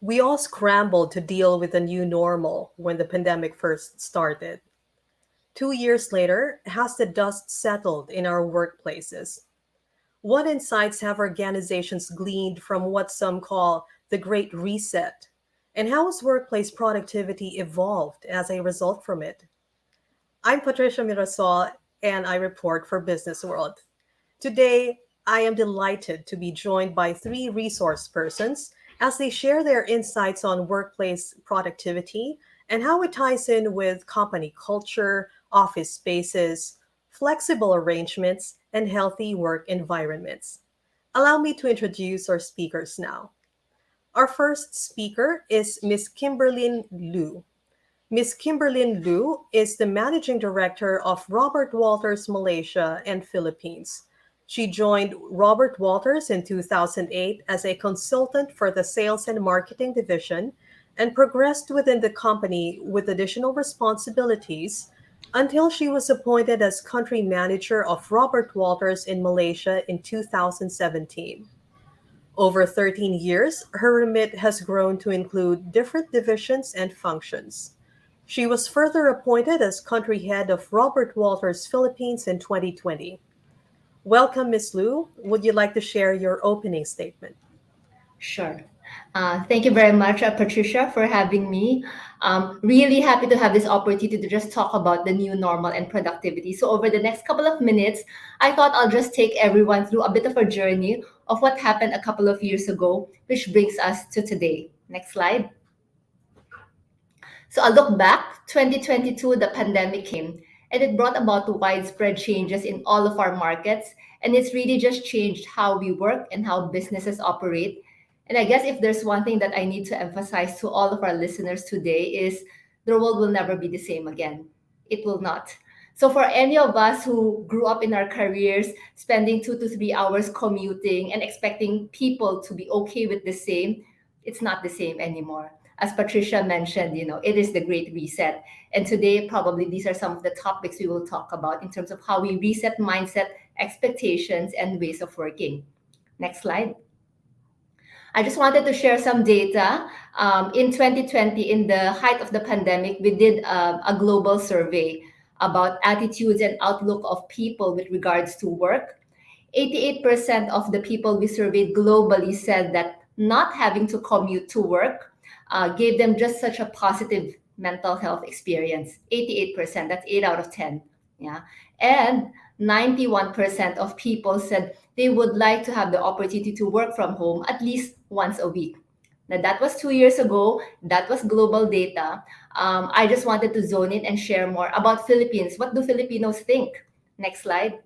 We all scrambled to deal with the new normal when the pandemic first started. 2 years later, has the dust settled in our workplaces? What insights have organizations gleaned from what some call the Great Reset? And how has workplace productivity evolved as a result from it? I'm Patricia Mirasol, and I report for Business World. Today, I am delighted to be joined by three resource persons as they share their insights on workplace productivity and how it ties in with company culture, office spaces, flexible arrangements, and healthy work environments. Allow me to introduce our speakers now. Our first speaker is Ms. Kimberlyn Liu. Ms. Kimberlyn Liu is the managing director of Robert Walters Malaysia and Philippines. She joined Robert Walters in 2008 as a consultant for the sales and marketing division and progressed within the company with additional responsibilities until she was appointed as country manager of Robert Walters in Malaysia in 2017. Over 13 years, her remit has grown to include different divisions and functions. She was further appointed as country head of Robert Walters Philippines in 2020. Welcome, Ms. Liu. Would you like to share your opening statement? Sure. Thank you very much, Patricia, for having me. Really happy to have this opportunity to just talk about the new normal and productivity. So, over the next couple of minutes, I thought I'll just take everyone through a bit of a journey of what happened a couple of years ago, which brings us to today. Next slide. So, I look back, 2022, the pandemic came, and it brought about widespread changes in all of our markets. And it's really just changed how we work and how businesses operate. And I guess if there's one thing that I need to emphasize to all of our listeners today is the world will never be the same again. It will not. So for any of us who grew up in our careers spending 2 to 3 hours commuting and expecting people to be okay with the same, it's not the same anymore. As Patricia mentioned, it is the great reset. And today, probably these are some of the topics we will talk about in terms of how we reset mindset, expectations, and ways of working. Next slide. I just wanted to share some data. In 2020, in the height of the pandemic, we did a global survey about attitudes and outlook of people with regards to work. 88% of the people we surveyed globally said that not having to commute to work gave them just such a positive mental health experience. 88%, that's 8 out of 10. Yeah. And 91% of people said they would like to have the opportunity to work from home at least once a week. Now, that was 2 years ago. That was global data. I just wanted to zone in and share more about Philippines. What do Filipinos think? Next slide.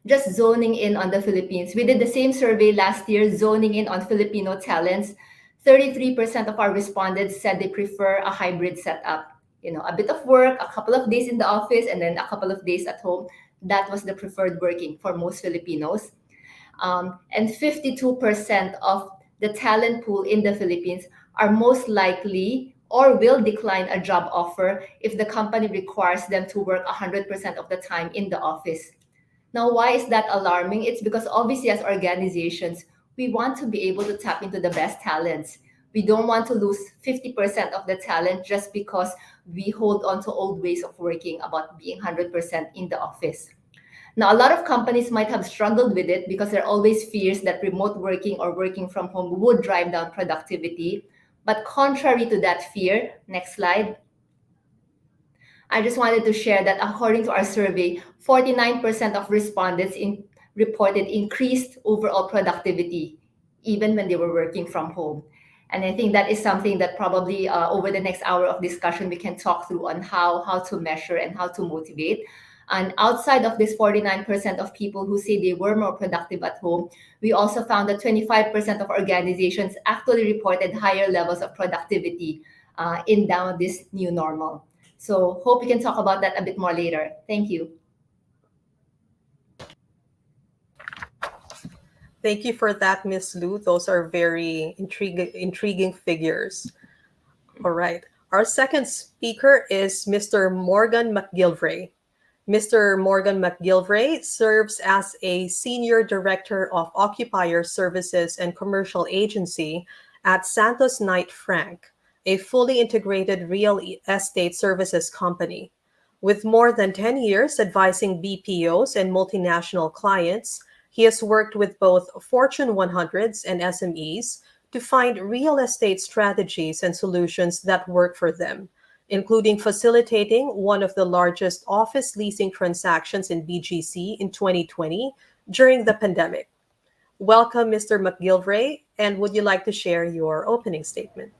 Just zoning in on the Philippines. We did the same survey last year, zoning in on Filipino talents. 33% of our respondents said they prefer a hybrid setup. A bit of work, a couple of days in the office, and then a couple of days at home. That was the preferred working for most Filipinos. And 52% of the talent pool in the Philippines are most likely or will decline a job offer if the company requires them to work 100% of the time in the office. Now, why is that alarming? It's because obviously as organizations, we want to be able to tap into the best talents. We don't want to lose 50% of the talent just because we hold on to old ways of working about being 100% in the office. Now, a lot of companies might have struggled with it because there are always fears that remote working or working from home would drive down productivity. But contrary to that fear, next slide, I just wanted to share that according to our survey, 49% of respondents reported increased overall productivity, even when they were working from home. And I think that is something that probably over the next hour of discussion, we can talk through on how to measure and how to motivate. And outside of this 49% of people who say they were more productive at home, we also found that 25% of organizations actually reported higher levels of productivity in now this new normal. So hope we can talk about that a bit more later. Thank you. Thank you for that, Ms. Liu. Those are very intriguing figures. All right. Our second speaker is Mr. Morgan McGilvray. Mr. Morgan McGilvray serves as a Senior Director of Occupier Services and Commercial Agency at Santos Knight Frank, a fully integrated real estate services company. With more than 10 years advising BPOs and multinational clients, he has worked with both Fortune 100s and SMEs to find real estate strategies and solutions that work for them, including facilitating one of the largest office leasing transactions in BGC in 2020 during the pandemic. Welcome, Mr. McGilvray, and would you like to share your opening statement?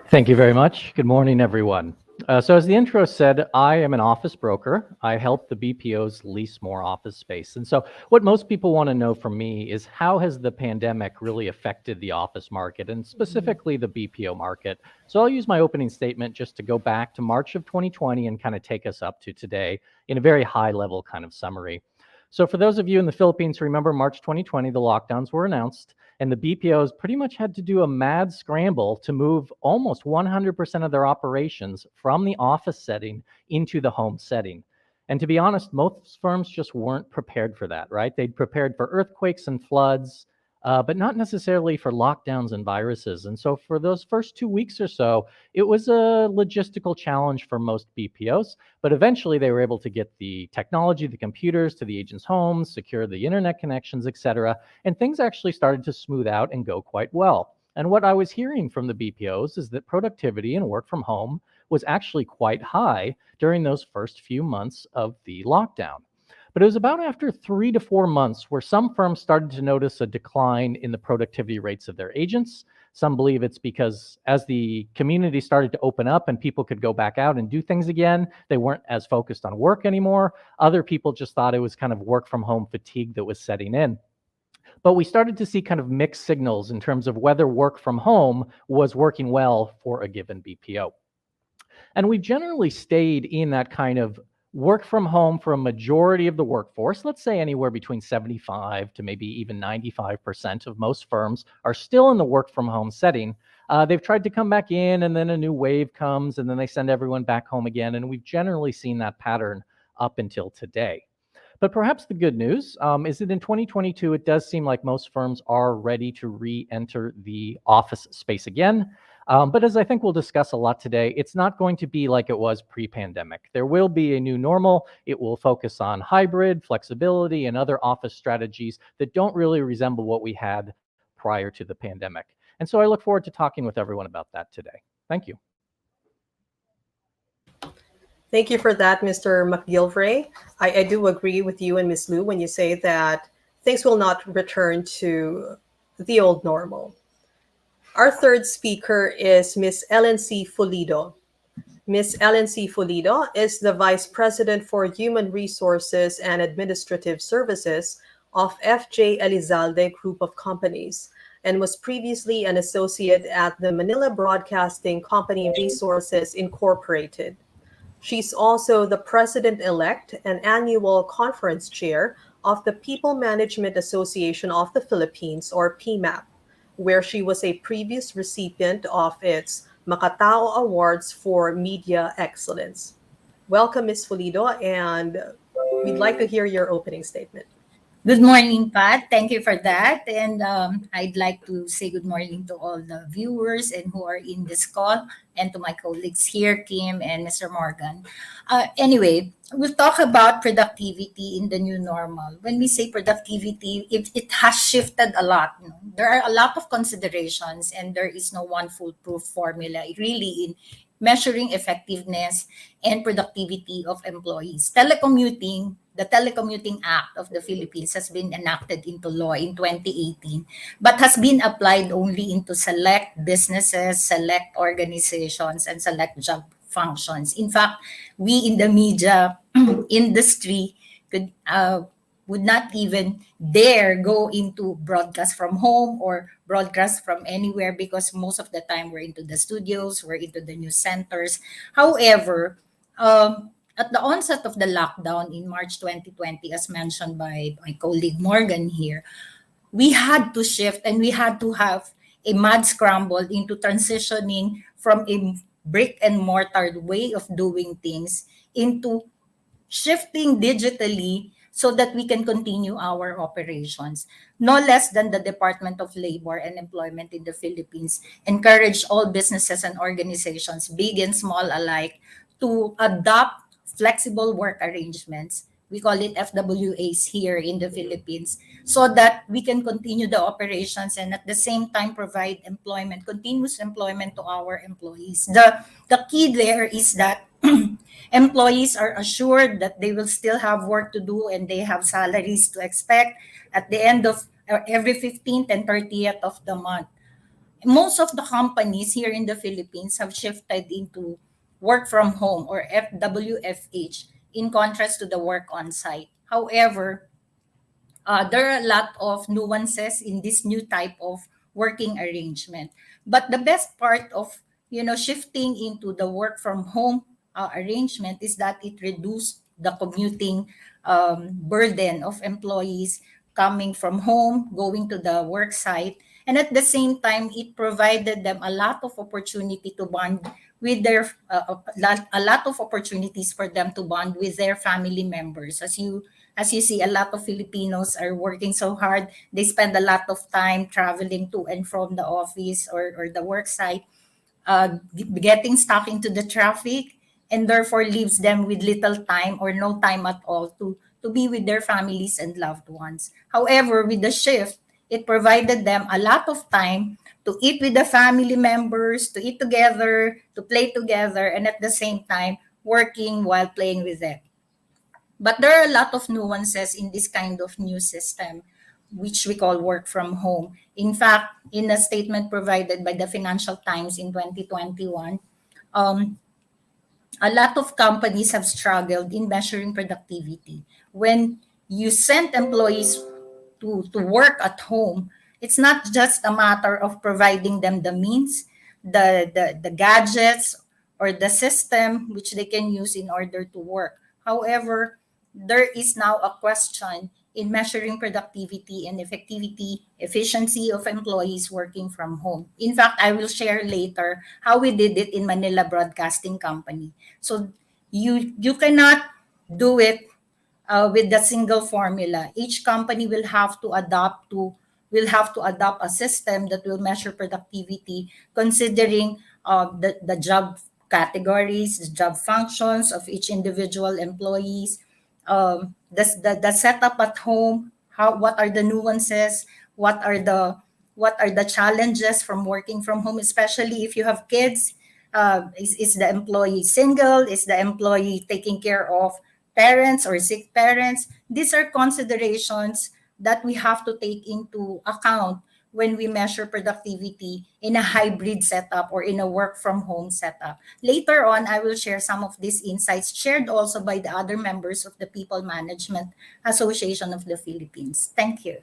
Thank you very much. Good morning, everyone. So as the intro said, I am an office broker. I help the BPOs lease more office space. And so what most people want to know from me is how has the pandemic really affected the office market and specifically the BPO market? So I'll use my opening statement just to go back to March of 2020 and kind of take us up to today in a very high level kind of summary. So for those of you in the Philippines who remember March 2020, the lockdowns were announced and the BPOs pretty much had to do a mad scramble to move almost 100% of their operations from the office setting into the home setting. And to be honest, most firms just weren't prepared for that, right? They'd prepared for earthquakes and floods, but not necessarily for lockdowns and viruses. And so for those first 2 weeks or so, it was a logistical challenge for most BPOs, but eventually they were able to get the technology, the computers to the agents' homes, secure the internet connections, et cetera. And things actually started to smooth out and go quite well. And what I was hearing from the BPOs is that productivity and work from home was actually quite high during those first few months of the lockdown. But it was about after 3 to 4 months where some firms started to notice a decline in the productivity rates of their agents. Some believe it's because as the community started to open up and people could go back out and do things again, they weren't as focused on work anymore. Other people just thought it was kind of work from home fatigue that was setting in. But we started to see kind of mixed signals in terms of whether work from home was working well for a given BPO. And we've generally stayed in that kind of work from home for a majority of the workforce. Let's say anywhere between 75 to maybe even 95% of most firms are still in the work from home setting. They've tried to come back in and then a new wave comes and then they send everyone back home again. And we've generally seen that pattern up until today. But perhaps the good news is that in 2022, it does seem like most firms are ready to re-enter the office space again. But as I think we'll discuss a lot today, it's not going to be like it was pre-pandemic. There will be a new normal. It will focus on hybrid, flexibility, and other office strategies that don't really resemble what we had prior to the pandemic. And so I look forward to talking with everyone about that today. Thank you. Thank you for that, Mr. McGilvray. I do agree with you and Ms. Lu when you say that things will not return to the old normal. Our third speaker is Ms. Ellen C. Fulido. Ms. Ellen C. Fulido is the Vice President for Human Resources and Administrative Services of FJ Elizalde Group of Companies and was previously an associate at the Manila Broadcasting Company Resources Incorporated. She's also the president-elect and annual conference chair of the People Management Association of the Philippines, or PMAP, where she was a previous recipient of its Makatao Awards for Media Excellence. Welcome, Ms. Fulido, and we'd like to hear your opening statement. Good morning, Pat. Thank you for that. And I'd like to say good morning to all the viewers and who are in this call and to my colleagues here, Kim and Mr. Morgan. Anyway, we'll talk about productivity in the new normal. When we say productivity, it has shifted a lot. You know? There are a lot of considerations and there is no one foolproof formula really in measuring effectiveness and productivity of employees. The Telecommuting Act of the Philippines has been enacted into law in 2018, but has been applied only into select businesses, select organizations, and select job functions. In fact, we in the media industry would not even dare go into broadcast from home or broadcast from anywhere because most of the time we're into the studios, we're into the news centers. However, at the onset of the lockdown in March 2020, as mentioned by my colleague Morgan here, we had to shift and we had to have a mad scramble into transitioning from a brick and mortar way of doing things into shifting digitally so that we can continue our operations. No less than the Department of Labor and Employment in the Philippines encourage all businesses and organizations, big and small alike, to adopt flexible work arrangements. We call it FWAs here in the Philippines, so that we can continue the operations and at the same time provide employment, continuous employment to our employees. The key there is that employees are assured that they will still have work to do and they have salaries to expect at the end of every 15th and 30th of the month. Most of the companies here in the Philippines have shifted into work from home or FWFH in contrast to the work on site. However, there are a lot of nuances in this new type of working arrangement. But the best part of shifting into the work from home arrangement is that it reduced the commuting burden of employees coming from home, going to the work site, and at the same time, it provided them a lot of opportunity to bond with their a lot of opportunities for them to bond with their family members. As you see, a lot of Filipinos are working so hard. They spend a lot of time traveling to and from the office or the work site, getting stuck into the traffic, and therefore leaves them with little time or no time at all to be with their families and loved ones. However, with the shift, it provided them a lot of time to eat with the family members, to eat together, to play together, and at the same time, working while playing with them. But there are a lot of nuances in this kind of new system, which we call work from home. In fact, in a statement provided by the Financial Times in 2021, um, a lot of companies have struggled in measuring productivity. When you send employees to work at home, it's not just a matter of providing them the means, the gadgets, or the system which they can use in order to work. However, there is now a question in measuring productivity and effectivity, efficiency of employees working from home. In fact, I will share later how we did it in Manila Broadcasting Company. So you cannot do it with the single formula. Each company will have to adopt a system that will measure productivity, considering the job categories, the job functions of each individual employees, the setup at home, what are the nuances, what are the challenges from working from home, especially if you have kids. Is the employee single? Is the employee taking care of parents or sick parents? These are considerations that we have to take into account when we measure productivity in a hybrid setup or in a work from home setup. Later on, I will share some of these insights shared also by the other members of the People Management Association of the Philippines. Thank you.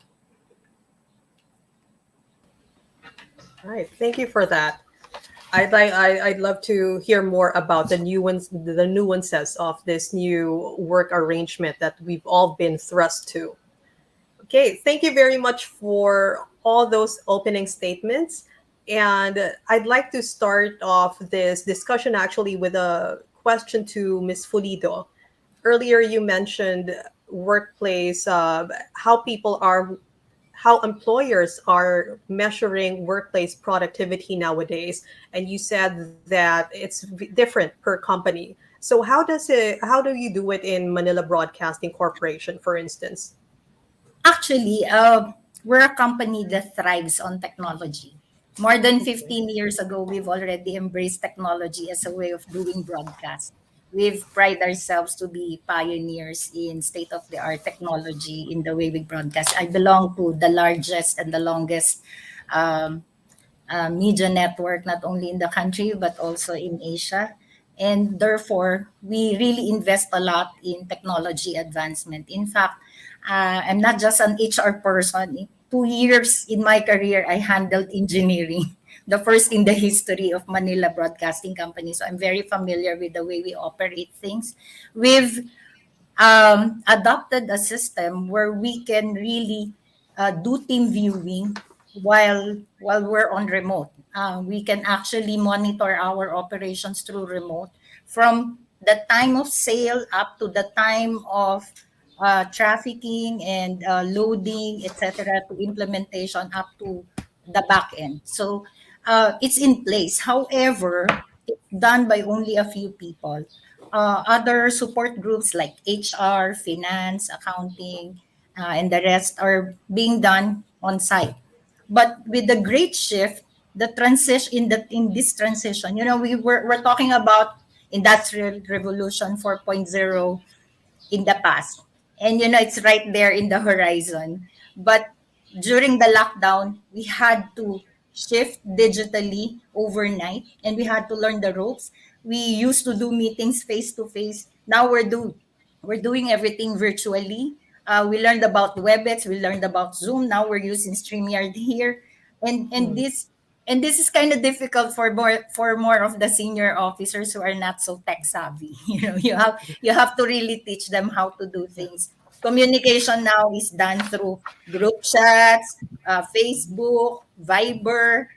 All right, thank you for that. I'd love to hear more about the nuances of this new work arrangement that we've all been thrust to. Okay, thank you very much for all those opening statements. And I'd like to start off this discussion actually with a question to Ms. Fulido. Earlier, you mentioned workplace, how employers are measuring workplace productivity nowadays, and you said that it's different per company. So how do you do it in Manila Broadcasting Corporation, for instance? Actually, we're a company that thrives on technology. More than 15 years ago, we've already embraced technology as a way of doing broadcast. We've pride ourselves to be pioneers in state of the art technology in the way we broadcast. I belong to the largest and the longest um, media network, not only in the country, but also in Asia. And therefore, we really invest a lot in technology advancement. In fact, I'm not just an HR person. 2 years in my career, I handled engineering, the first in the history of Manila Broadcasting Company. So I'm very familiar with the way we operate things. We've adopted a system where we can really do team viewing while we're on remote. We can actually monitor our operations through remote from the time of sale up to the time of trafficking and loading, etc., to implementation up to the back end. So it's in place. However, it's done by only a few people. Other support groups like HR, finance, accounting, and the rest are being done on site. But with the great shift, the transition in this transition, we're talking about industrial revolution 4.0 in the past. And it's right there in the horizon. But during the lockdown, we had to shift digitally overnight and we had to learn the ropes. We used to do meetings face to face. Now we're doing everything virtually. We learned about WebEx, we learned about Zoom. Now we're using StreamYard here. And and Mm. this and this is kind of difficult for more of the senior officers who are not so tech savvy. You have to really teach them how to do things. Communication now is done through group chats, Facebook, Viber.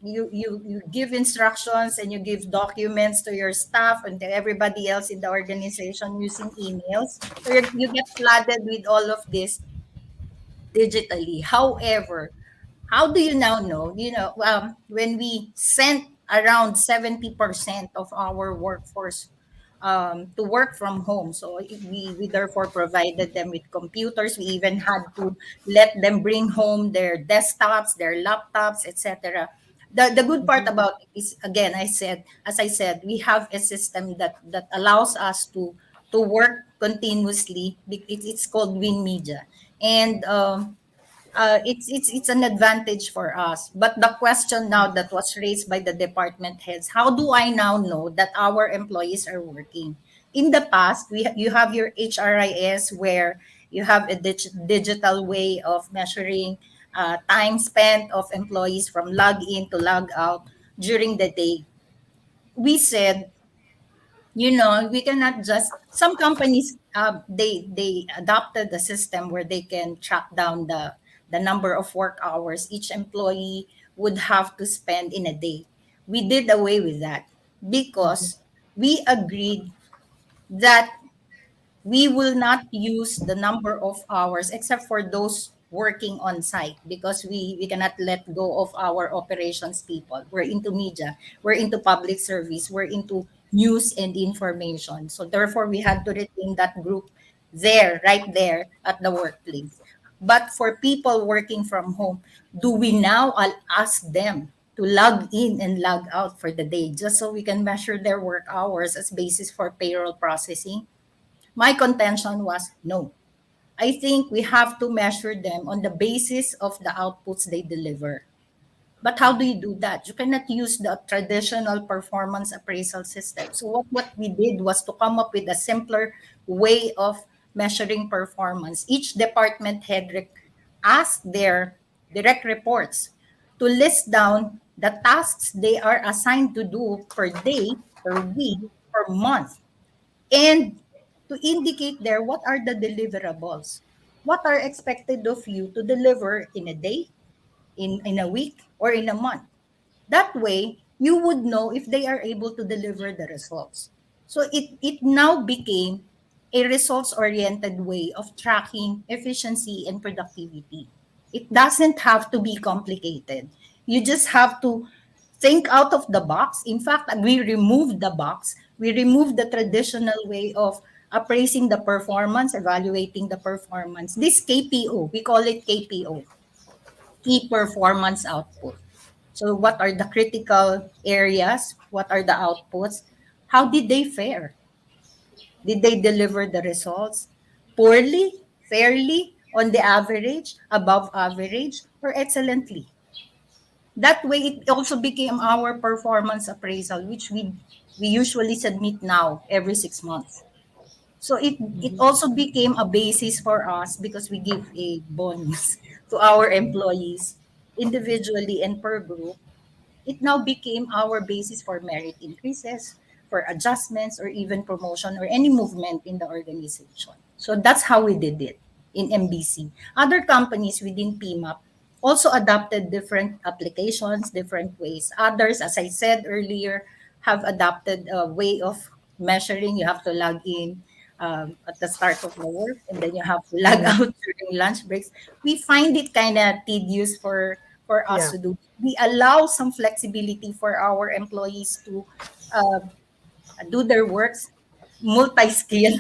You give instructions and you give documents to your staff and to everybody else in the organization using emails. So you get flooded with all of this digitally. However, how do you now know? When we sent around 70% of our workforce to work from home. So we therefore provided them with computers. We even had to let them bring home their desktops, their laptops, etc. The good part Mhm. about it is, again, as I said, we have a system that allows us to work continuously. It's called Win Media. And it's an advantage for us. But the question now that was raised by the department heads: how do I now know that our employees are working? In the past, you have your HRIS, where you have a digital way of measuring time spent of employees from log in to log out during the day. We said, we cannot just, some companies, they adopted the system where they can track down the number of work hours each employee would have to spend in a day. We did away with that Mhm. because we agreed that we will not use the number of hours except for those working on site, because we cannot let go of our operations people. We're into media, we're into public service, we're into news and information. So therefore we had to retain that group there, right there at the workplace. But for people working from home, do we now ask them to log in and log out for the day just so we can measure their work hours as basis for payroll processing? My contention was no. I think we have to measure them on the basis of the outputs they deliver. But how do you do that? You cannot use the traditional performance appraisal system. So what we did was to come up with a simpler way of measuring performance. Each department head asked their direct reports to list down the tasks they are assigned to do per day, per week, per month, and to indicate there what are the deliverables. What are expected of you to deliver in a day, in a week, or in a month. That way, you would know if they are able to deliver the results. So it now became a results-oriented way of tracking efficiency and productivity. It doesn't have to be complicated. You just have to think out of the box. In fact, we removed the box. We removed the traditional way of appraising the performance, evaluating the performance. This KPO, we call it KPO, key performance output. So what are the critical areas? What are the outputs? How did they fare? Did they deliver the results poorly, fairly, on the average, above average, or excellently? That way, it also became our performance appraisal, which we usually submit now every 6 months. So it Mhm. also became a basis for us because we give a bonus to our employees individually and per group. It now became our basis for merit increases, for adjustments, or even promotion or any movement in the organization. So that's how we did it in MBC. Other companies within PMAP also adopted different applications, different ways. Others, as I said earlier, have adopted a way of measuring. You have to log in at the start of the work, and then you have to log Mhm. out during lunch breaks. We find it kind of tedious for us Yeah. to do. We allow some flexibility for our employees to uh, do their works, multi-skill.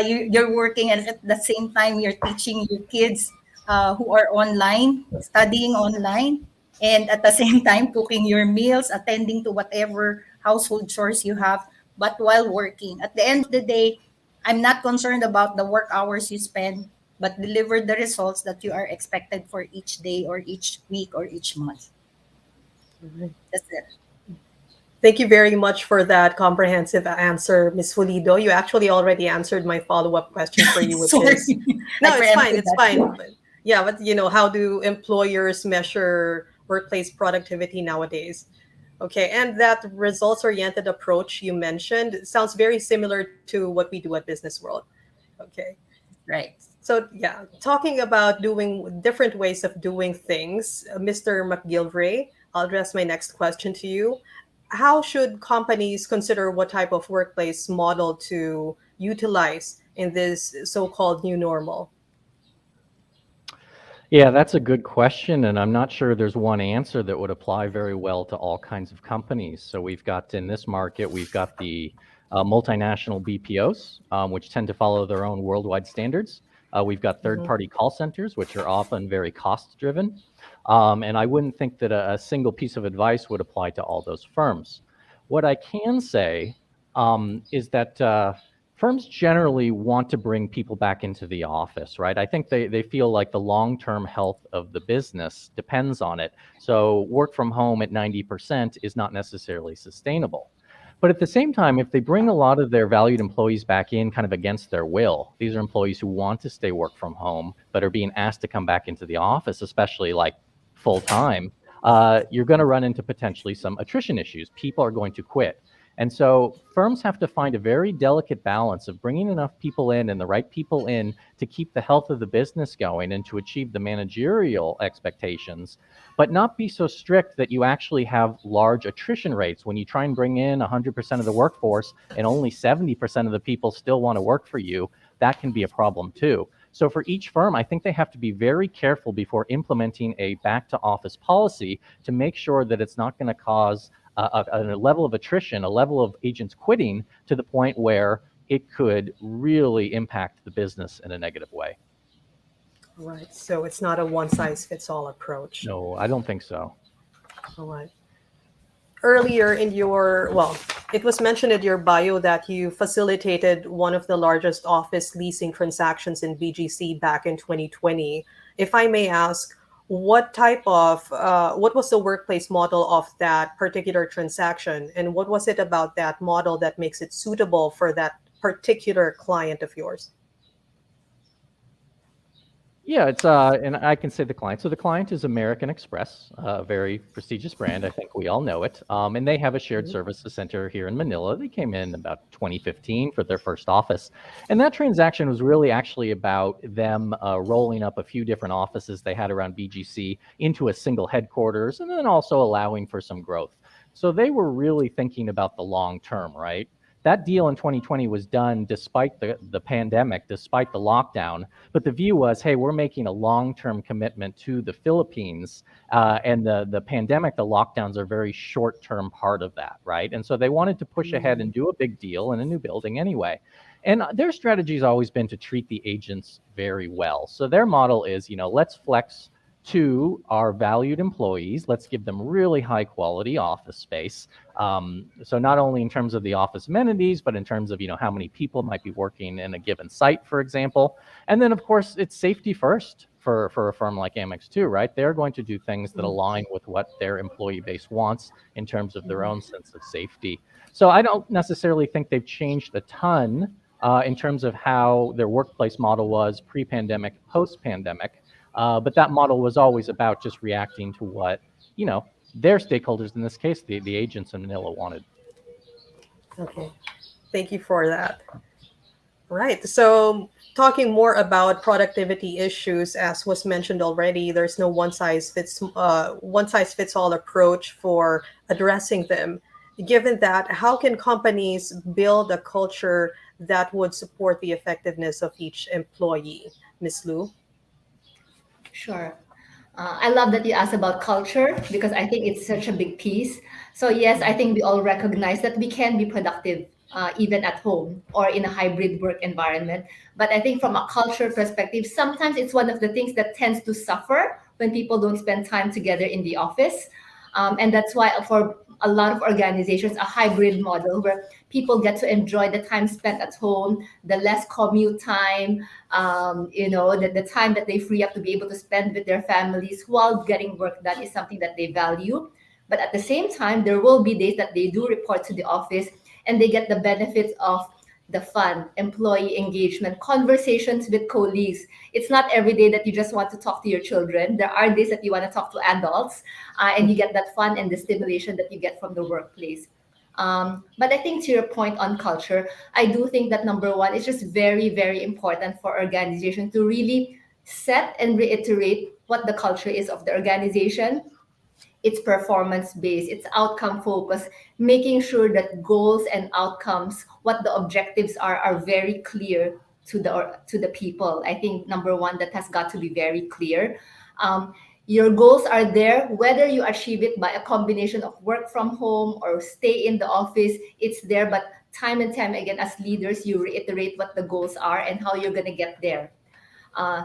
You're working, and at the same time you're teaching your kids who are online, studying online, and at the same time cooking your meals, attending to whatever household chores you have, but while working. At the end of the day, I'm not concerned about the work hours you spend, but deliver the results that you are expected for each day or each week or each month. That's it. Thank you very much for that comprehensive answer, Ms. Fulido. You actually already answered my follow-up question for you, which is Sorry, I no, it's fine, preempted it's that. fine. But yeah, but how do employers measure workplace productivity nowadays? Okay, and that results-oriented approach you mentioned sounds very similar to what we do at Business World. Okay. Right. So yeah, talking about doing different ways of doing things, Mr. McGilvray, I'll address my next question to you. How should companies consider what type of workplace model to utilize in this so-called new normal? Yeah, that's a good question, and I'm not sure there's one answer that would apply very well to all kinds of companies. So we've got in this market, we've got the multinational BPOs, which tend to follow their own worldwide standards. We've got Mhm. third-party call centers, which are often very cost-driven. And I wouldn't think that a single piece of advice would apply to all those firms. What I can say is that firms generally want to bring people back into the office, right? I think they feel like the long-term health of the business depends on it. So work from home at 90% is not necessarily sustainable. But at the same time, if they bring a lot of their valued employees back in kind of against their will, these are employees who want to stay work from home, but are being asked to come back into the office, especially like full time, you're going to run into potentially some attrition issues. People are going to quit. And so firms have to find a very delicate balance of bringing enough people in and the right people in to keep the health of the business going and to achieve the managerial expectations, but not be so strict that you actually have large attrition rates. When you try and bring in 100% of the workforce and only 70% of the people still want to work for you, that can be a problem too. So for each firm, I think they have to be very careful before implementing a back to office policy to make sure that it's not going to cause a level of attrition, a level of agents quitting to the point where it could really impact the business in a negative way. All right. So it's not a one size fits all approach. No, I don't think so. All right. Earlier in your, well, it was mentioned in your bio that you facilitated one of the largest office leasing transactions in BGC back in 2020. If I may ask, what was the workplace model of that particular transaction, and what was it about that model that makes it suitable for that particular client of yours? Yeah, it's and I can say the client. So the client is American Express, a very prestigious brand. I think we all know it. And they have a shared Mhm. services center here in Manila. They came in about 2015 for their first office, and that transaction was really actually about them rolling up a few different offices they had around BGC into a single headquarters, and then also allowing for some growth. So they were really thinking about the long term, right? That deal in 2020 was done despite the pandemic, despite the lockdown, but the view was, hey, we're making a long-term commitment to the Philippines, and the pandemic, the lockdowns are a very short-term part of that, right? And so they wanted to push ahead and do a big deal in a new building anyway. And their strategy has always been to treat the agents very well. So their model is, let's flex to our valued employees. Let's give them really high quality office space. So not only in terms of the office amenities, but in terms of, how many people might be working in a given site, for example. And then, of course, it's safety first for a firm like Amex too, right? They're going to do things that align with what their employee base wants in terms of their own sense of safety. So I don't necessarily think they've changed a ton in terms of how their workplace model was pre-pandemic, post-pandemic. But that model was always about just reacting to what, their stakeholders, in this case, the agents in Manila wanted. Okay, thank you for that. Right. So, talking more about productivity issues, as was mentioned already, there's no one size fits all approach for addressing them. Given that, how can companies build a culture that would support the effectiveness of each employee? Miss Lou? Sure. I love that you asked about culture because I think it's such a big piece. So, yes, I think we all recognize that we can be productive even at home or in a hybrid work environment. But I think from a culture perspective, sometimes it's one of the things that tends to suffer when people don't spend time together in the office. And that's why for a lot of organizations, a hybrid model where people get to enjoy the time spent at home, the less commute time, the time that they free up to be able to spend with their families while getting work done is something that they value. But at the same time, there will be days that they do report to the office and they get the benefits of the fun, employee engagement, conversations with colleagues. It's not every day that you just want to talk to your children. There are days that you want to talk to adults, and you get that fun and the stimulation that you get from the workplace. But I think to your point on culture, I do think that number one, it's just very, very important for organizations to really set and reiterate what the culture is of the organization. It's performance based, it's outcome focused, making sure that goals and outcomes, what the objectives are very clear to the people. I think number one, that has got to be very clear. um, your goals are there whether you achieve it by a combination of work from home or stay in the office. It's there, but time and time again, as leaders, you reiterate what the goals are and how you're going to get there.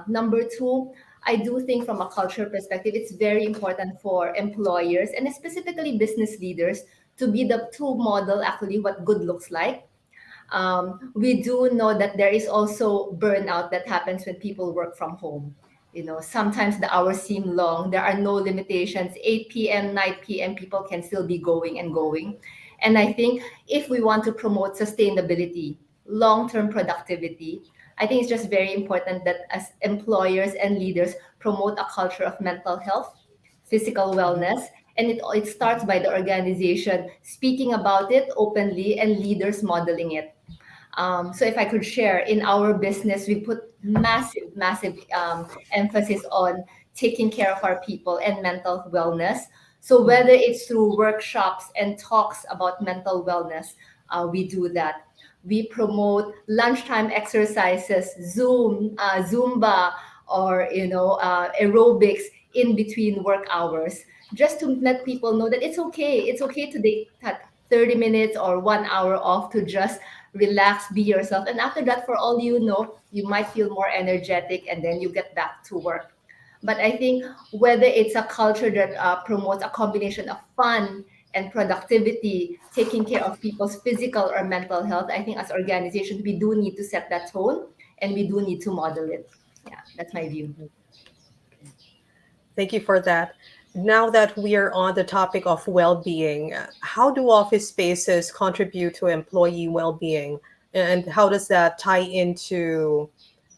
Number two, I do think from a culture perspective, it's very important for employers and specifically business leaders to be the to model actually what good looks like. We do know that there is also burnout that happens when people work from home. Sometimes the hours seem long. There are no limitations. 8 p.m., 9 p.m., people can still be going and going. And I think if we want to promote sustainability, long-term productivity, I think it's just very important that as employers and leaders promote a culture of mental health, physical wellness, and it starts by the organization speaking about it openly and leaders modeling it. So if I could share, in our business, we put massive, massive emphasis on taking care of our people and mental wellness. So whether it's through workshops and talks about mental wellness, we do that. We promote lunchtime exercises, Zumba, or aerobics in between work hours, just to let people know that it's okay. It's okay to take that 30 minutes or 1 hour off to just relax, be yourself. And after that, for all you know, you might feel more energetic and then you get back to work. But I think whether it's a culture that promotes a combination of fun and productivity, taking care of people's physical or mental health, I think as organizations, we do need to set that tone and we do need to model it. Yeah, that's my view. Thank you for that. Now that we are on the topic of well-being, how do office spaces contribute to employee well-being, and how does that tie into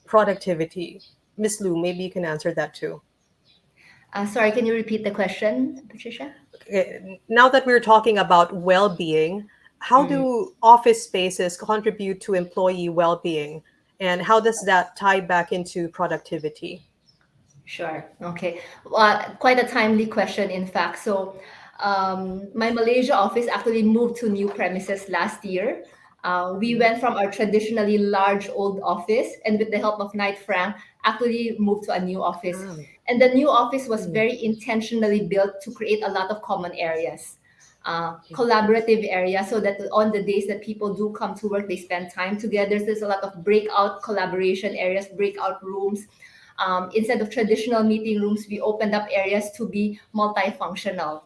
productivity? Miss Lou, maybe you can answer that too. Sorry, can you repeat the question, Patricia? Now that we're talking about well-being, how Mm. do office spaces contribute to employee well-being, and how does that tie back into productivity? Sure. Okay. Quite a timely question, in fact. So, my Malaysia office actually moved to new premises last year. We went from our traditionally large old office, and with the help of Knight Frank, actually moved to a new office. Ah, And the new office was mm, very intentionally built to create a lot of common areas, collaborative areas, so that on the days that people do come to work, they spend time together. So there's a lot of breakout collaboration areas, breakout rooms. Instead of traditional meeting rooms, we opened up areas to be multifunctional.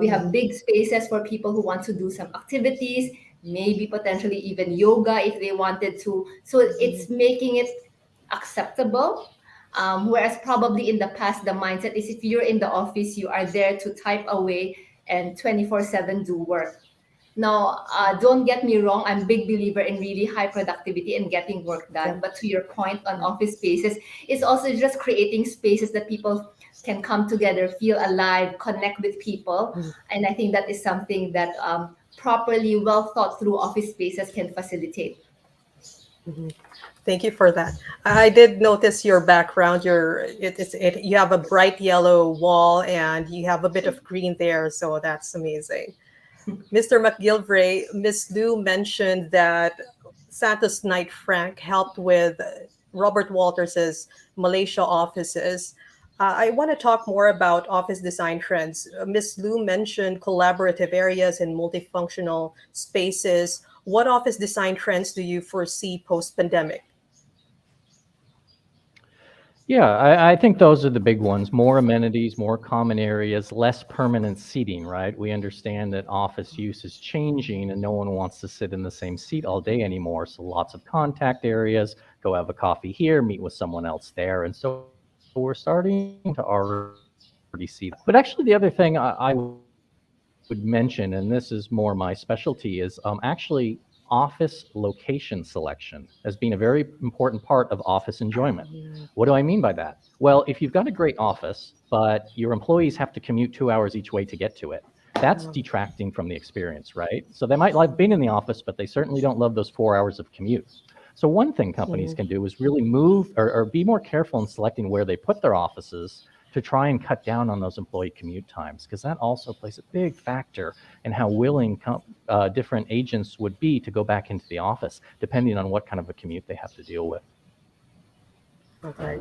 We have big spaces for people who want to do some activities, maybe potentially even yoga if they wanted to. So it's making it acceptable. Whereas probably in the past, the mindset is if you're in the office, you are there to type away and 24/7 do work. Now, don't get me wrong, I'm a big believer in really high productivity and getting work yeah. done. But to your point on office spaces, it's also just creating spaces that people can come together, feel alive, connect with people. Mm, And I think that is something that properly, well thought through office spaces can facilitate. mhm. Thank you for that. I did notice your background. You have a bright yellow wall and you have a bit of green there, so that's amazing. Mr. McGilvray, Miss Lou mentioned that Santos Knight Frank helped with Robert Walters's Malaysia offices. I want to talk more about office design trends. Ms. Lu mentioned collaborative areas and multifunctional spaces. What office design trends do you foresee post pandemic? Yeah, I think those are the big ones. More amenities, more common areas, less permanent seating, right? We understand that office use is changing and no one wants to sit in the same seat all day anymore. So lots of contact areas, go have a coffee here, meet with someone else there. And so we're starting to already see that. But actually, the other thing I would mention, and this is more my specialty, is actually office location selection as being a very important part of office enjoyment. What do I mean by that? Well, if you've got a great office, but your employees have to commute 2 hours each way to get to it, that's detracting from the experience, right? So they might like being in the office, but they certainly don't love those 4 hours of commute. So one thing companies can do is really move or be more careful in selecting where they put their offices to try and cut down on those employee commute times, because that also plays a big factor in how willing different agents would be to go back into the office, depending on what kind of a commute they have to deal with. Okay.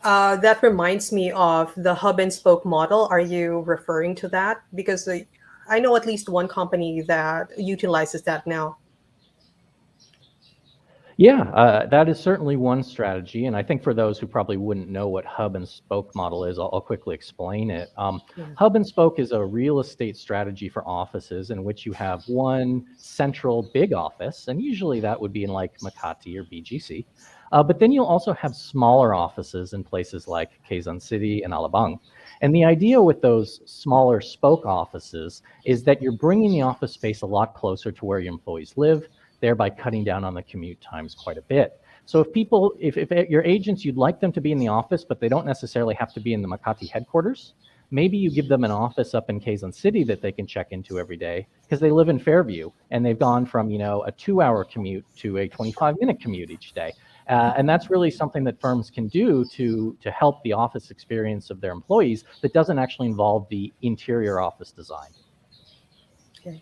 That reminds me of the hub and spoke model. Are you referring to that? Because I know at least one company that utilizes that now. Yeah, that is certainly one strategy. And I think for those who probably wouldn't know what hub and spoke model is, I'll quickly explain it. Yeah. Hub and spoke is a real estate strategy for offices in which you have one central big office, and usually that would be in like Makati or BGC. But then you'll also have smaller offices in places like Quezon City and Alabang. And the idea with those smaller spoke offices is that you're bringing the office space a lot closer to where your employees live, thereby cutting down on the commute times quite a bit. So if your agents, you'd like them to be in the office, but they don't necessarily have to be in the Makati headquarters, maybe you give them an office up in Quezon City that they can check into every day because they live in Fairview and they've gone from, a 2 hour commute to a 25-minute commute each day. And that's really something that firms can do to help the office experience of their employees that doesn't actually involve the interior office design. Okay.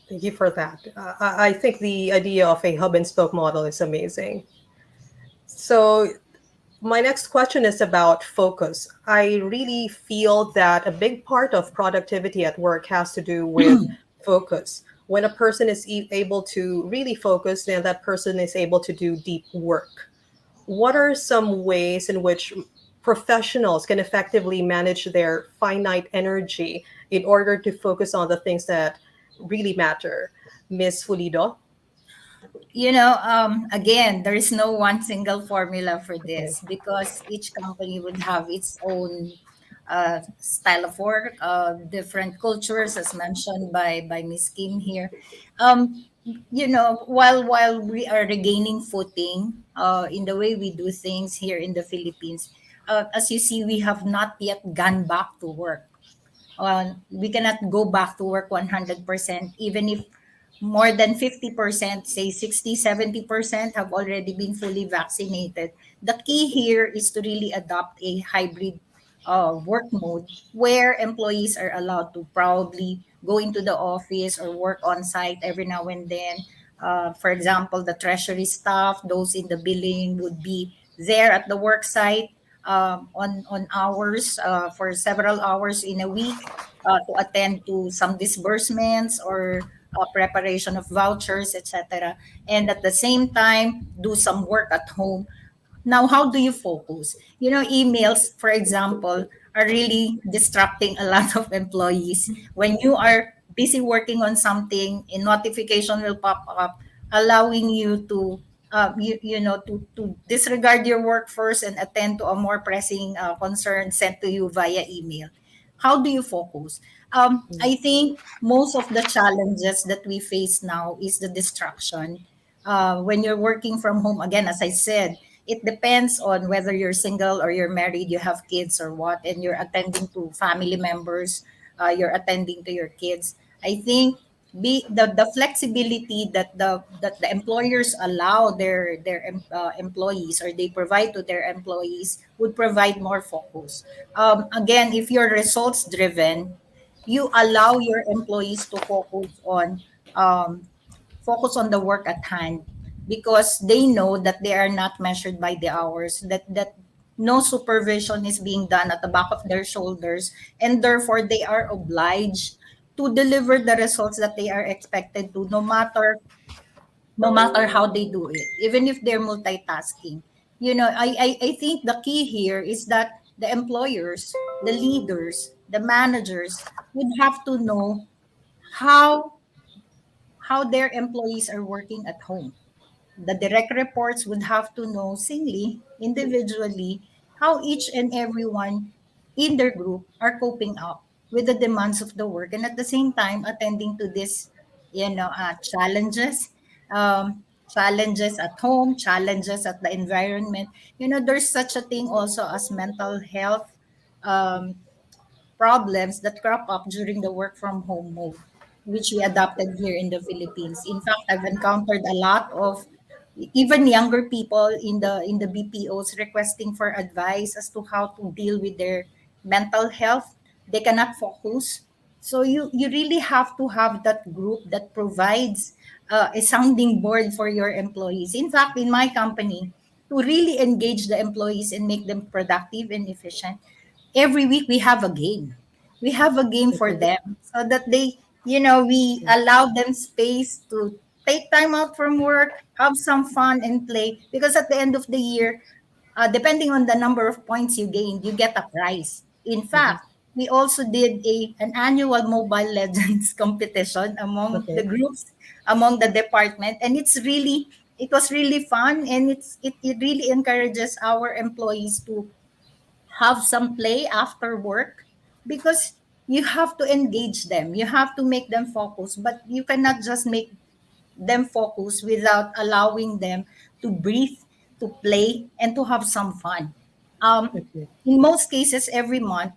Thank you for that. I think the idea of a hub and spoke model is amazing. So, my next question is about focus. I really feel that a big part of productivity at work has to do with focus. When a person is able to really focus, then that person is able to do deep work. What are some ways in which professionals can effectively manage their finite energy in order to focus on the things that really matter? Miss Fulido? Again, there is no one single formula for Okay. this because each company would have its own style of work, different cultures, as mentioned by Miss Kim here. While we are regaining footing in the way we do things here in the Philippines, as you see, we have not yet gone back to work. We cannot go back to work 100%, even if more than 50%, say 60, 70% have already been fully vaccinated. The key here is to really adopt a hybrid work mode where employees are allowed to probably go into the office or work on site every now and then. For example, the treasury staff, those in the billing would be there at the work site on hours for several hours in a week to attend to some disbursements or preparation of vouchers, etc. And at the same time, do some work at home. Now, how do you focus? Emails, for example, are really distracting a lot of employees. When you are busy working on something, a notification will pop up, allowing you to to disregard your work first and attend to a more pressing concern sent to you via email. How do you focus? I think most of the challenges that we face now is the distraction. When you're working from home, again, as I said, it depends on whether you're single or you're married, you have kids or what, and you're attending to family members, you're attending to your kids. I think the flexibility that the employers allow their employees or they provide to their employees would provide more focus. Again, if you're results driven, you allow your employees to um, focus on the work at hand. because they know that they are not measured by the hours, that no supervision is being done at the back of their shoulders, and therefore they are obliged to deliver the results that they are expected to, no matter how they do it, even if they're multitasking. I think the key here is that the employers, the leaders, the managers would have to know how their employees are working at home. The direct reports would have to know singly, individually, how each and everyone in their group are coping up with the demands of the work, and at the same time attending to this, challenges at home, challenges at the environment. There's such a thing also as mental health um, problems that crop up during the work from home mode, which we adopted here in the Philippines. In fact, I've encountered a lot of even younger people in the BPOs requesting for advice as to how to deal with their mental health. They cannot focus. So you really have to have that group that provides a sounding board for your employees. In fact, in my company, to really engage the employees and make them productive and efficient, every week we have a game. We have a game for Okay. them so that we allow them space to take time out from work, have some fun and play. Because at the end of the year, depending on the number of points you gained, you get a prize. In Mhm. fact, we also did an annual Mobile Legends competition among the Okay. groups, among the department, and it was really fun, and it really encourages our employees to have some play after work, because you have to engage them, you have to make them focus, but you cannot just make them focus without allowing them to breathe, to play, and to have some fun. Okay. In most cases, every month,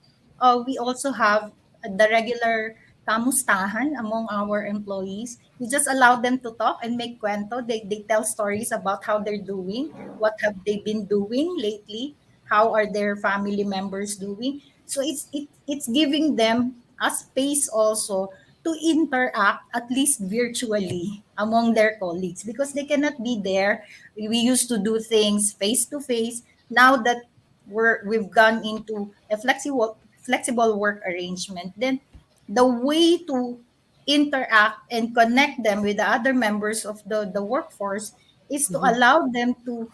we also have the regular kamustahan among our employees. We just allow them to talk and make cuento. They tell stories about how they're doing, what have they been doing lately, how are their family members doing. So it's giving them a space also to interact at least virtually among their colleagues, because they cannot be there. We used to do things face to face. Now that we've gone into a flexible work arrangement, then the way to interact and connect them with the other members of the workforce is to Mhm. allow them to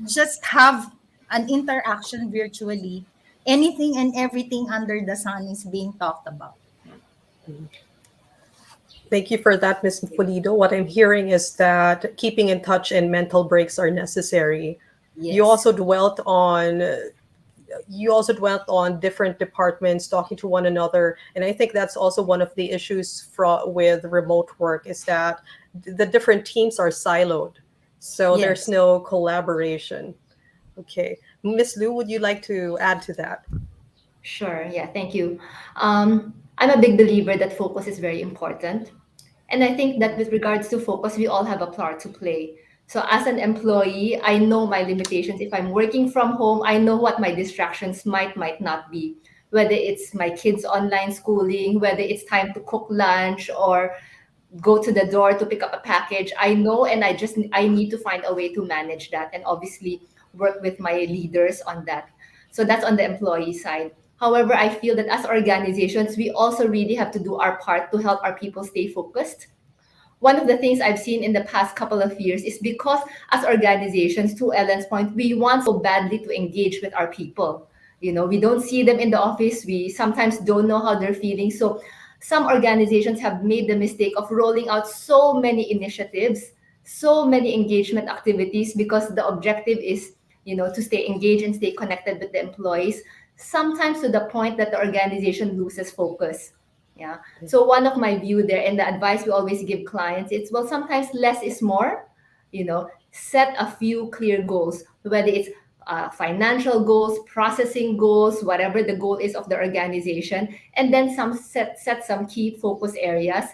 just have an interaction virtually. Anything and everything under the sun is being talked about. Thank you for that, Ms. Pulido. What I'm hearing is that keeping in touch and mental breaks are necessary. You Yes. also dwelt on you also dwelt on different departments talking to one another, and I think that's also one of the issues with remote work is that the different teams are siloed, so there's Yes. no collaboration. Okay, Miss Lou, would you like to add to that? Sure. Yeah. Thank you. I'm a big believer that focus is very important. And I think that with regards to focus, we all have a part to play. So as an employee, I know my limitations. If I'm working from home, I know what my distractions might not be. Whether it's my kids' online schooling, whether it's time to cook lunch or go to the door to pick up a package, I know, and I need to find a way to manage that, and obviously work with my leaders on that. So that's on the employee side. However, I feel that as organizations, we also really have to do our part to help our people stay focused. One of the things I've seen in the past couple of years is because as organizations, to Ellen's point, we want so badly to engage with our people. We don't see them in the office. We sometimes don't know how they're feeling. So some organizations have made the mistake of rolling out so many initiatives, so many engagement activities because the objective is, to stay engaged and stay connected with the employees, sometimes to the point that the organization loses focus. Yeah. So one of my view there, and the advice we always give clients, it's, well, sometimes less is more. Set a few clear goals, whether it's financial goals, processing goals, whatever the goal is of the organization, and then set some key focus areas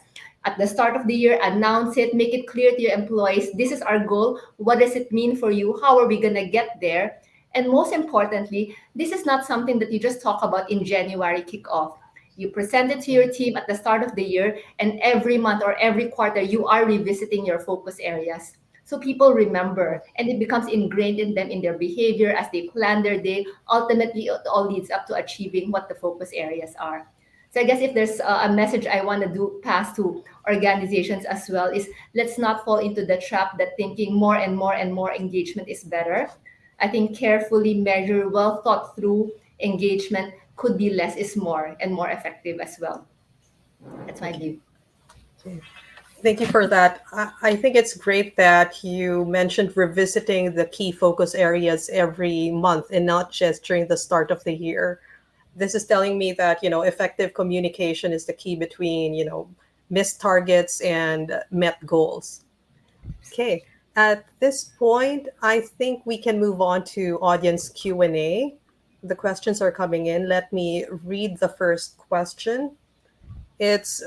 at the start of the year. Announce it, make it clear to your employees, this is our goal. What does it mean for you? How are we gonna get there? And most importantly, this is not something that you just talk about in January kickoff. You present it to your team at the start of the year, and every month or every quarter, you are revisiting your focus areas. So people remember, and it becomes ingrained in them, in their behavior as they plan their day. Ultimately, it all leads up to achieving what the focus areas are. So I guess if there's a message I want to do pass to organizations as well, is let's not fall into the trap that thinking more and more and more engagement is better. I think carefully measured, well thought through engagement could be less is more and more effective as well. That's my Okay. view. Okay. Thank you for that. I think it's great that you mentioned revisiting the key focus areas every month and not just during the start of the year. This is telling me that, effective communication is the key between, missed targets and met goals. Okay. At this point, I think we can move on to audience Q&A. The questions are coming in. Let me read the first question. It's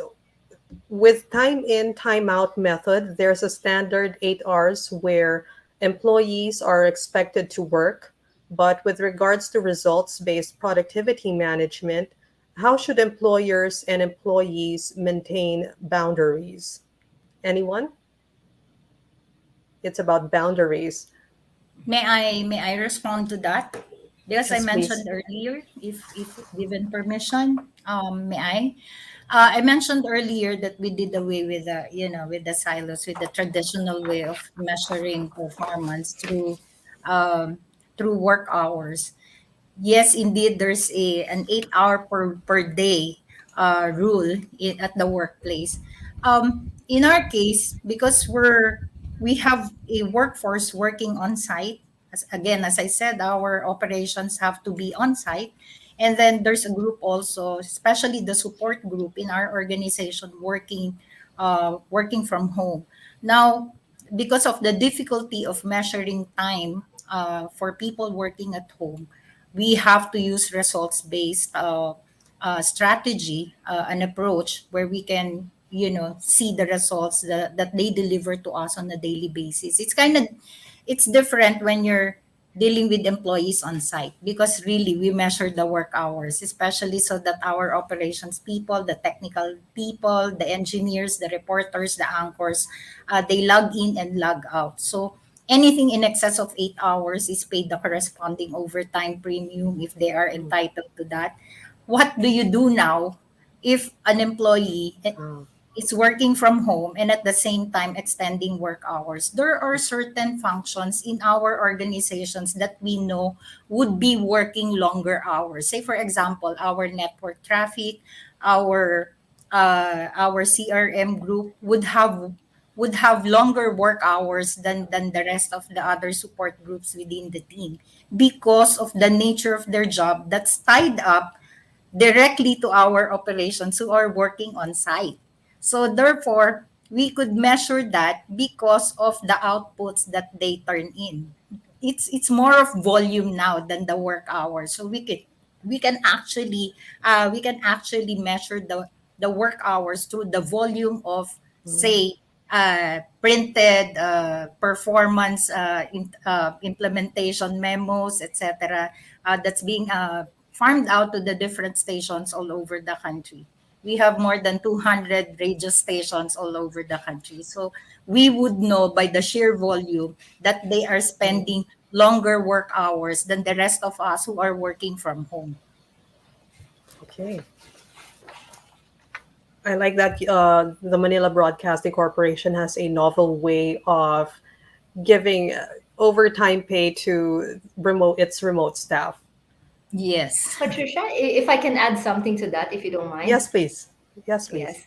with time in, time out method, there's a standard 8 hours where employees are expected to work. But with regards to results based productivity management, how should employers and employees maintain boundaries? Anyone? It's about boundaries. May I respond to that? Because I Yes, mentioned please. earlier, if given permission, may I? I mentioned earlier that we did away with the with the silos, with the traditional way of measuring performance through work hours. Yes, indeed, there's an 8 hour per day rule at the workplace. In our case, because we have a workforce working on site. Again, as I said, our operations have to be on site, and then there's a group also, especially the support group in our organization, working from home. Now, because of the difficulty of measuring time for people working at home, we have to use results based strategy, an approach where we can see the results that they deliver to us on a daily basis. It's different when you're dealing with employees on site, because really we measure the work hours, especially so that our operations people, the technical people, the engineers, the reporters, the anchors, they log in and log out. So anything in excess of 8 hours is paid the corresponding overtime premium if they are entitled to that. What do you do now if an employee Oh, is working from home and at the same time extending work hours? There are certain functions in our organizations that we know would be working longer hours. Say, for example, our network traffic, our our CRM group would have longer work hours than the rest of the other support groups within the team, because of the nature of their job that's tied up directly to our operations who are working on site. So therefore, we could measure that because of the outputs that they turn in. It's more of volume now than the work hours. So we can actually measure the work hours through the volume of, mm, say, printed performance implementation memos, etc. That's being farmed out to the different stations all over the country. We have more than 200 radio stations all over the country. So we would know by the sheer volume that they are mm. spending longer work hours than the rest of us who are working from home. Okay. I like that the Manila Broadcasting Corporation has a novel way of giving overtime pay to remote staff. Yes. Patricia, if I can add something to that, if you don't mind. Yes, please. Yes, please.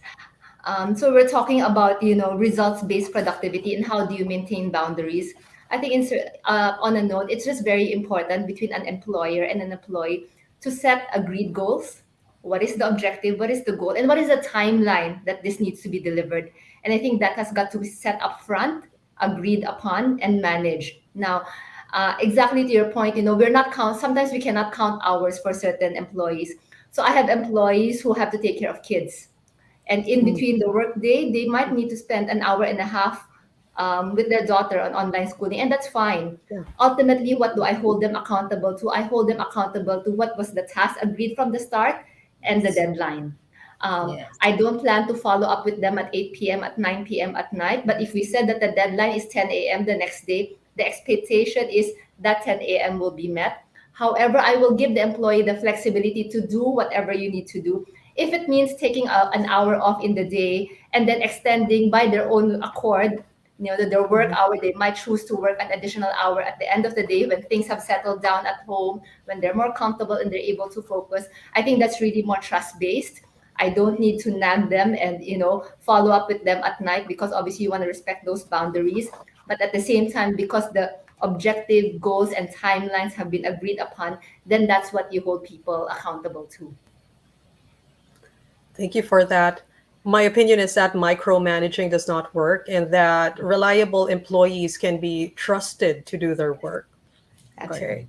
Yes. So we're talking about results-based productivity and how do you maintain boundaries. I think on a note, it's just very important between an employer and an employee to set agreed goals. What is the objective? What is the goal? And what is the timeline that this needs to be delivered? And I think that has got to be set up front, agreed upon, and managed. Now, exactly to your point, we're not count. Sometimes we cannot count hours for certain employees. So I have employees who have to take care of kids, and in Mm, between the workday they might need to spend an hour and a half with their daughter on online schooling, and that's fine. yeah. Ultimately, what do I hold them accountable to? I hold them accountable to what was the task agreed from the start and the Yes. deadline. Yes. I don't plan to follow up with them at 8 p.m., at 9 p.m. at night. But if we said that the deadline is 10 a.m. the next day, the expectation is that 10 a.m. will be met. However, I will give the employee the flexibility to do whatever you need to do. If it means taking an hour off in the day and then extending by their own accord, their work Mhm. hour, they might choose to work an additional hour at the end of the day when things have settled down at home, when they're more comfortable and they're able to focus. I think that's really more trust based. I don't need to nag them and follow up with them at night, because obviously you want to respect those boundaries. But at the same time, because the objective goals and timelines have been agreed upon, then that's what you hold people accountable to. Thank you for that. My opinion is that micromanaging does not work and that reliable employees can be trusted to do their work. That's Right.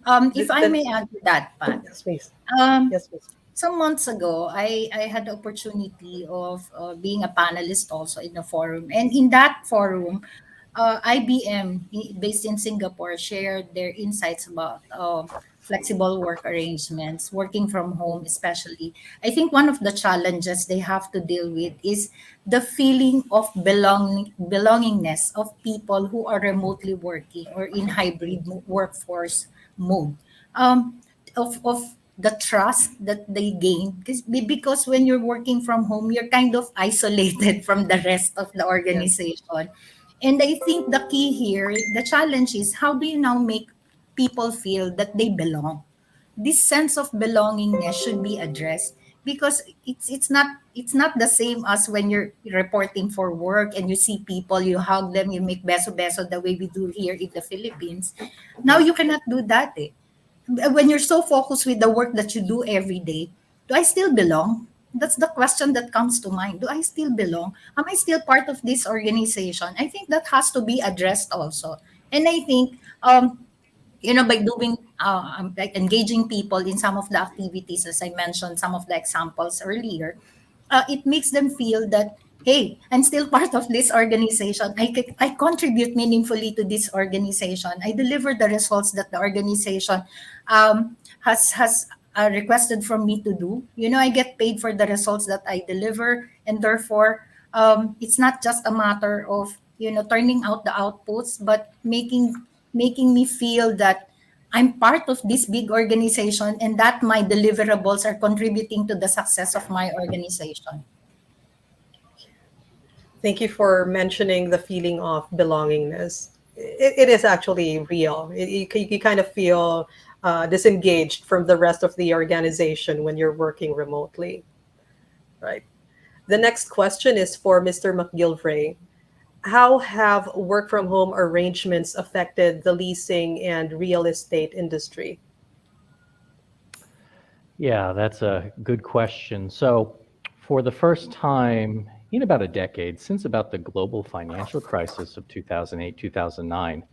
right. If I may add to that, Pat, Yes, please. um, Yes, please. some months ago, I had the opportunity of being a panelist also in a forum. And in that forum, IBM, based in Singapore, shared their insights about flexible work arrangements, working from home, especially. I think one of the challenges they have to deal with is the feeling of belongingness of people who are remotely working or in hybrid workforce mode. Of the trust that they gain, because when you're working from home, you're kind of isolated from the rest of the Yes. organization. And I think the key here, the challenge is, how do you now make people feel that they belong? This sense of belongingness should be addressed, because it's not the same as when you're reporting for work and you see people, you hug them, you make beso beso the way we do here in the Philippines. Now Yes. you cannot do that. When you're so focused with the work that you do every day, do I still belong? That's the question that comes to mind. Do I still belong? Am I still part of this organization? I think that has to be addressed also. And I think, by doing, like engaging people in some of the activities, as I mentioned, some of the examples earlier, it makes them feel that, hey, I'm still part of this organization. I contribute meaningfully to this organization. I deliver the results that the organization has requested from me to do. I get paid for the results that I deliver, and therefore, it's not just a matter of turning out the outputs, but making me feel that I'm part of this big organization and that my deliverables are contributing to the success of my organization. Thank you for mentioning the feeling of belongingness. It is actually real. You kind of feel disengaged from the rest of the organization when you're working remotely, right? The next question is for Mr. McGilvray. How have work from home arrangements affected the leasing and real estate industry? Yeah, that's a good question. So, for the first time in about a decade, since about the global financial crisis of 2008, 2009,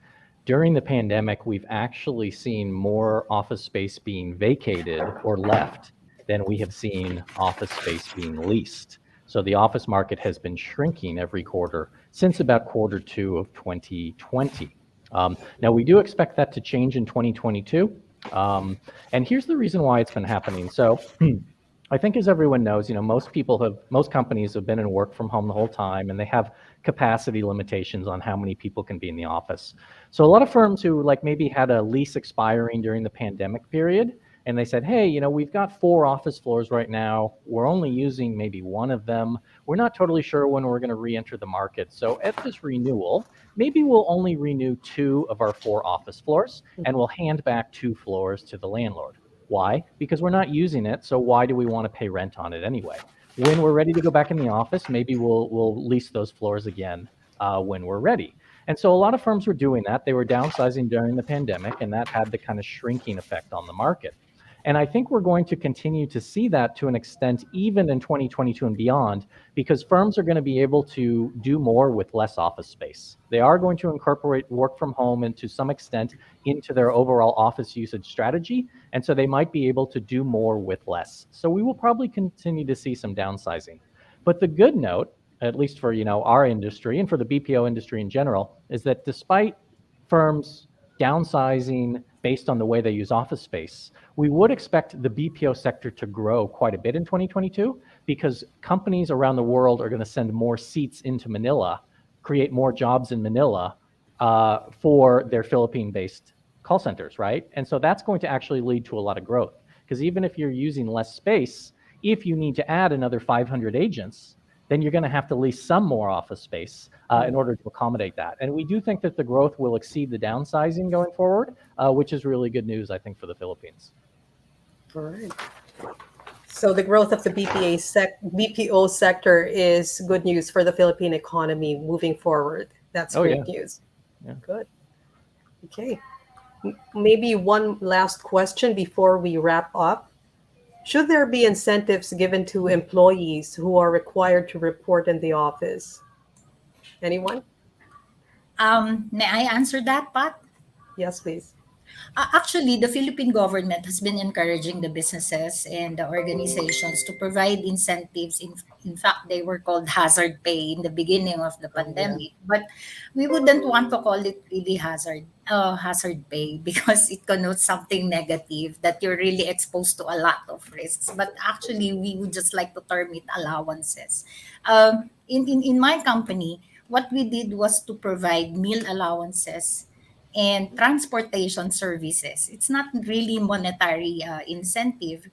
during the pandemic, we've actually seen more office space being vacated or left than we have seen office space being leased. So, the office market has been shrinking every quarter since about quarter two of 2020. Now, we do expect that to change in 2022. And here's the reason why it's been happening. So, I think, as everyone knows, most companies have been in work from home the whole time, and they have capacity limitations on how many people can be in the office. So, a lot of firms who like maybe had a lease expiring during the pandemic period, and they said, hey, we've got 4 office floors right now. We're only using maybe one of them. We're not totally sure when we're going to re-enter the market. So, at this renewal, maybe we'll only renew 2 of our 4 office floors, and we'll hand back 2 floors to the landlord. Why? Because we're not using it, so why do we want to pay rent on it anyway? When we're ready to go back in the office, maybe we'll lease those floors again when we're ready. And so a lot of firms were doing that. They were downsizing during the pandemic, and that had the kind of shrinking effect on the market. And I think we're going to continue to see that to an extent, even in 2022 and beyond, because firms are going to be able to do more with less office space. They are going to incorporate work from home and to some extent into their overall office usage strategy. And so they might be able to do more with less. So we will probably continue to see some downsizing. But the good note, at least for our industry and for the BPO industry in general, is that despite firms downsizing, based on the way they use office space. We would expect the BPO sector to grow quite a bit in 2022 because companies around the world are going to send more seats into Manila, create more jobs in Manila for their Philippine-based call centers, right? And so that's going to actually lead to a lot of growth because even if you're using less space, if you need to add another 500 agents, then you're going to have to lease some more office space in order to accommodate that. And we do think that the growth will exceed the downsizing going forward, which is really good news, I think, for the Philippines. All right. So the growth of the BPO sector is good news for the Philippine economy moving forward. That's Oh, great yeah. news. Yeah. Good. Okay. Maybe one last question before we wrap up. Should there be incentives given to employees who are required to report in the office? Anyone? May I answer that, Pat? Yes, please. Actually, the Philippine government has been encouraging the businesses and the organizations to provide incentives. In fact, they were called hazard pay in the beginning of the Oh, yeah. pandemic. But we wouldn't want to call it really hazard pay because it connotes something negative that you're really exposed to a lot of risks. But actually, we would just like to term it allowances. In my company, what we did was to provide meal allowances and transportation services. It's not really monetary incentive.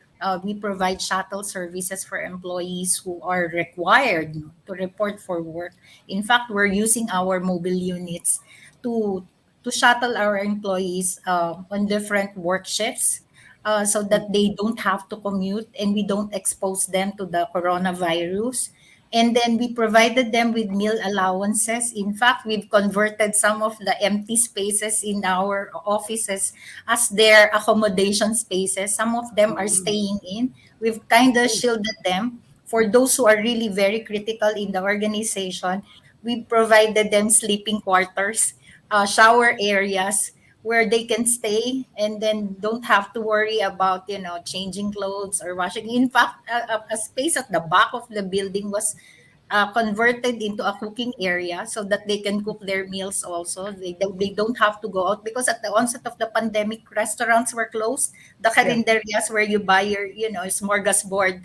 We provide shuttle services for employees who are required to report for work. In fact, we're using our mobile units to to shuttle our employees on different work shifts so that they don't have to commute and we don't expose them to the coronavirus. And then we provided them with meal allowances. In fact, we've converted some of the empty spaces in our offices as their accommodation spaces. Some of them are staying in. We've kind of shielded them. For those who are really very critical in the organization, we provided them sleeping quarters, shower areas where they can stay and then don't have to worry about changing clothes or washing. In fact, a space at the back of the building was converted into a cooking area so that they can cook their meals also. They don't have to go out because at the onset of the pandemic, restaurants were closed. The Yeah. carinderias where you buy your smorgasbord,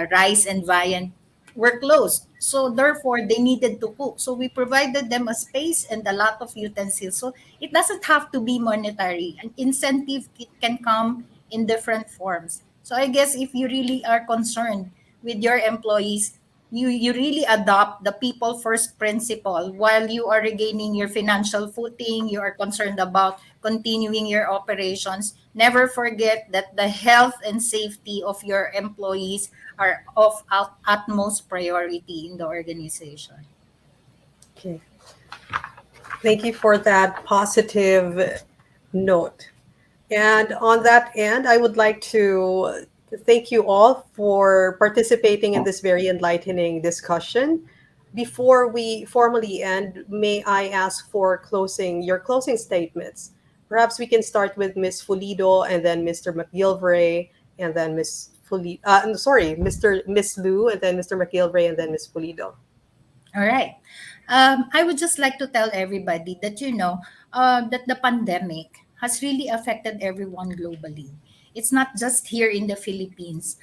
rice and viand were closed. So therefore, they needed to cook. So we provided them a space and a lot of utensils. So it doesn't have to be monetary. An incentive can come in different forms. So I guess if you really are concerned with your employees, you really adopt the people first principle while you are regaining your financial footing, you are concerned about continuing your operations. Never forget that the health and safety of your employees are of utmost priority in the organization. Okay. Thank you for that positive note. And on that end, I would like to thank you all for participating in this very enlightening discussion. Before we formally end, may I ask for your closing statements? Perhaps we can start with Miss Fulido and then Mr. McGilvray and then Miss Lou and then Mr. McGilvray and then Miss Fulido. All right. I would just like to tell everybody that that the pandemic has really affected everyone globally. It's not just here in the Philippines.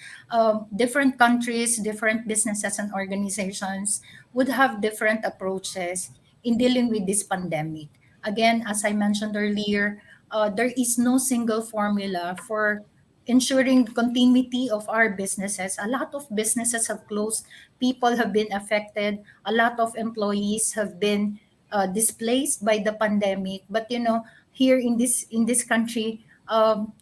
Different countries, different businesses and organizations would have different approaches in dealing with this pandemic. Again, as I mentioned earlier, there is no single formula for ensuring continuity of our businesses. A lot of businesses have closed, people have been affected, a lot of employees have been displaced by the pandemic. But here in this country,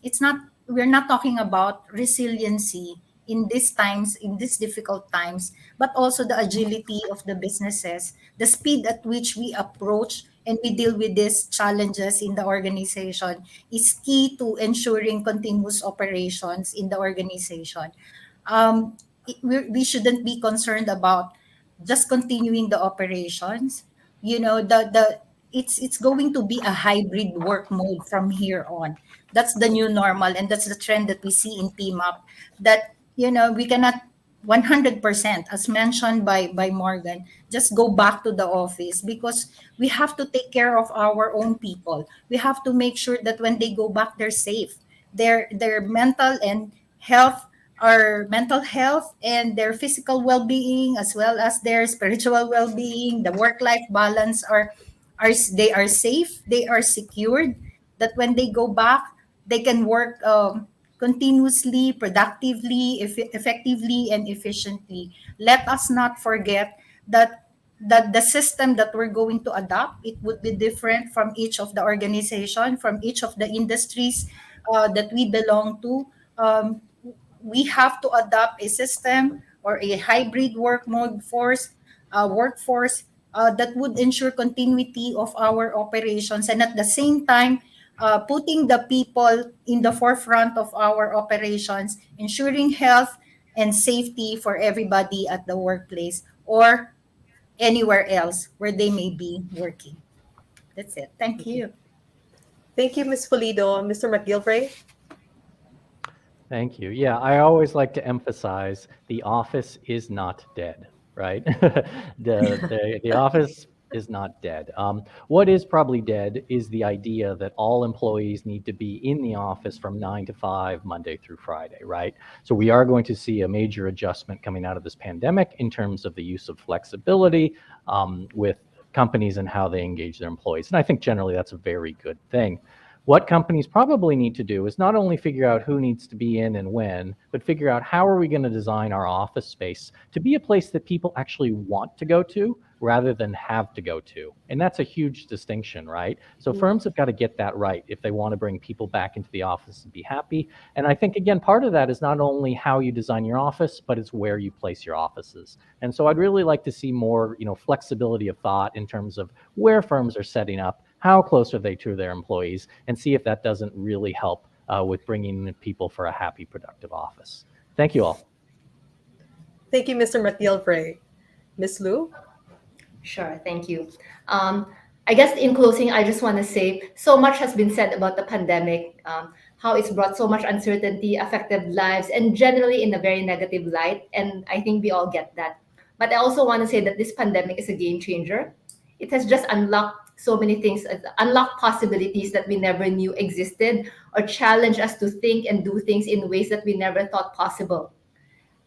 it's not we're not talking about resiliency in these times, in these difficult times, but also the agility of the businesses, the speed at which we approach and we deal with these challenges in the organization is key to ensuring continuous operations in the organization. We shouldn't be concerned about just continuing the operations. The it's going to be a hybrid work mode from here on. That's the new normal, and that's the trend that we see in PMAP. That we cannot 100%, as mentioned by Morgan, just go back to the office, because we have to take care of our own people. We have to make sure that when they go back, they're safe. Their mental and health, our mental health and their physical well-being, as well as their spiritual well-being, the work-life balance are they are safe, they are secured, that when they go back, they can work continuously, productively, effectively, and efficiently. Let us not forget that the system that we're going to adopt, it would be different from each of the organization, from each of the industries that we belong to. We have to adopt a system or a hybrid workforce that would ensure continuity of our operations, and at the same time putting the people in the forefront of our operations, ensuring health and safety for everybody at the workplace or anywhere else where they may be working. That's it. Thank you. Thank you, Ms. Pulido. Mr. McGilvray? Thank you. Yeah, I always like to emphasize the office is not dead, right? The office is not dead. What is probably dead is the idea that all employees need to be in the office from 9 to 5, Monday through Friday, right? So we are going to see a major adjustment coming out of this pandemic in terms of the use of flexibility with companies and how they engage their employees. And I think generally that's a very good thing. What companies probably need to do is not only figure out who needs to be in and when, but figure out how are we going to design our office space to be a place that people actually want to go to rather than have to go to. And that's a huge distinction, right? So firms have got to get that right if they want to bring people back into the office and be happy. And I think, again, part of that is not only how you design your office, but it's where you place your offices. And so I'd really like to see more, flexibility of thought in terms of where firms are setting up, how close are they to their employees, and see if that doesn't really help with bringing in people for a happy, productive office. Thank you all. Thank you, Mr. McGilvray. Ms. Lu? Sure, thank you. Um, I guess in closing, I just want to say so much has been said about the pandemic, how it's brought so much uncertainty, affected lives, and generally in a very negative light. And I think we all get that. But I also want to say that this pandemic is a game changer. It has just unlocked so many things, unlocked possibilities that we never knew existed, or challenged us to think and do things in ways that we never thought possible.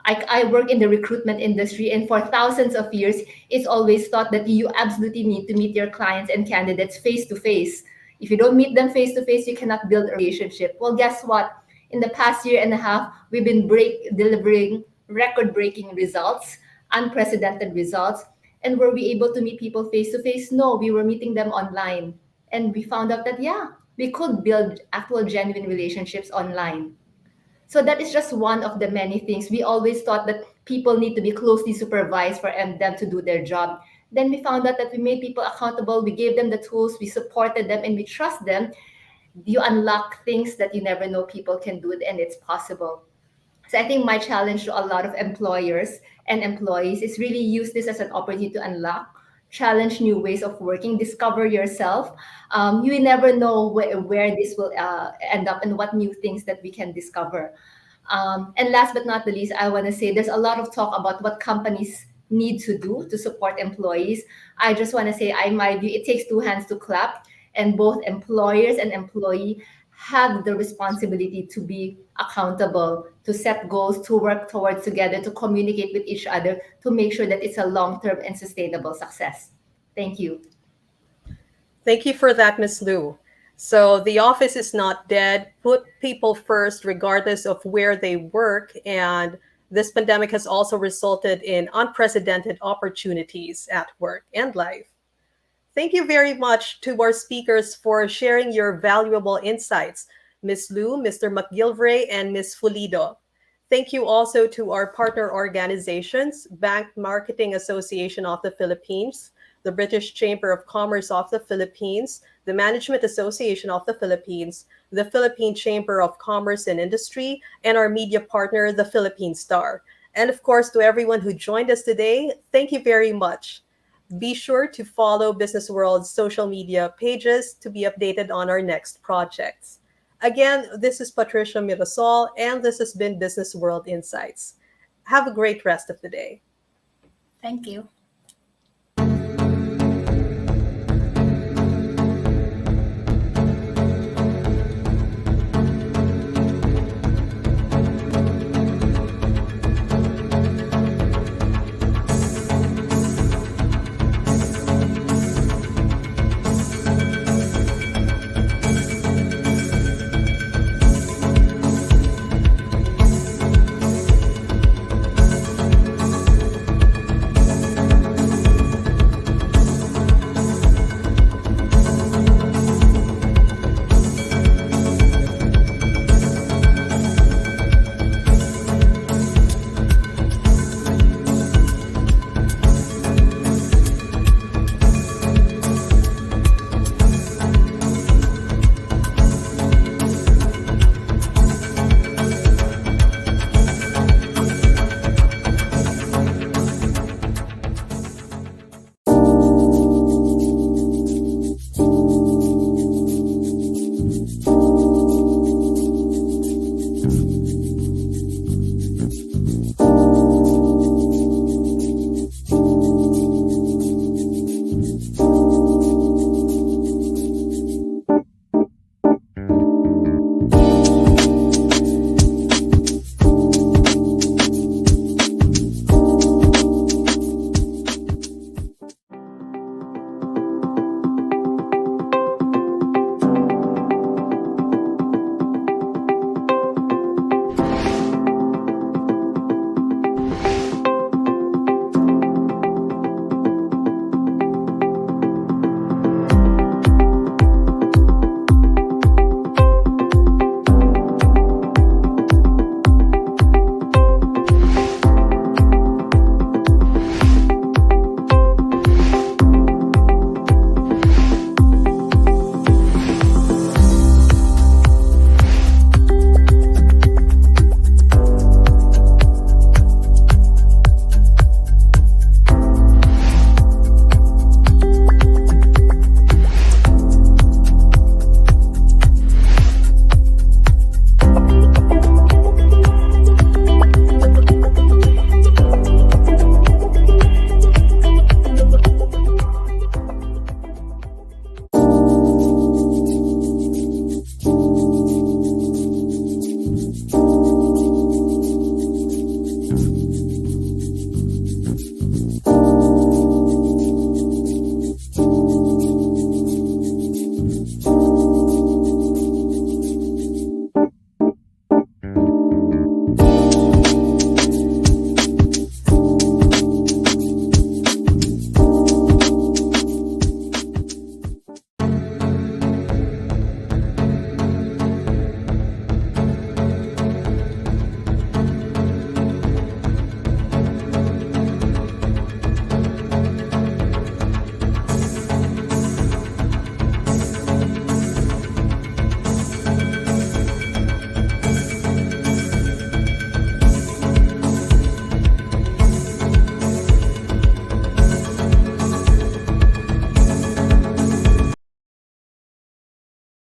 I work in the recruitment industry, and for thousands of years, it's always thought that you absolutely need to meet your clients and candidates face to face. If you don't meet them face to face, you cannot build a relationship. Well, guess what? In the past year and a half, we've been delivering record breaking results, unprecedented results. And were we able to meet people face to face? No, we were meeting them online. And we found out that, yeah, we could build actual genuine relationships online. So that is just one of the many things. We always thought that people need to be closely supervised for them to do their job. Then we found out that we made people accountable, we gave them the tools, we supported them, and we trust them. You unlock things that you never know people can do, and it's possible. So I think my challenge to a lot of employers and employees is really use this as an opportunity to unlock, challenge new ways of working, discover yourself. You never know where this will end up and what new things that we can discover. And last but not the least, I want to say there's a lot of talk about what companies need to do to support employees. I just want to say, in my view, it takes two hands to clap, and both employers and employee have the responsibility to be accountable, to set goals, to work towards together, to communicate with each other, to make sure that it's a long-term and sustainable success. Thank you. Thank you for that, Ms. Lu. So the office is not dead. Put people first, regardless of where they work. And this pandemic has also resulted in unprecedented opportunities at work and life. Thank you very much to our speakers for sharing your valuable insights, Ms. Lu, Mr. McGilvray, and Ms. Fulido. Thank you also to our partner organizations, Bank Marketing Association of the Philippines, the British Chamber of Commerce of the Philippines, the Management Association of the Philippines, the Philippine Chamber of Commerce and Industry, and our media partner, the Philippine Star. And of course, to everyone who joined us today, thank you very much. Be sure to follow Business World's social media pages to be updated on our next projects. Again, this is Patricia Mirasol, and this has been Business World Insights. Have a great rest of the day. Thank you.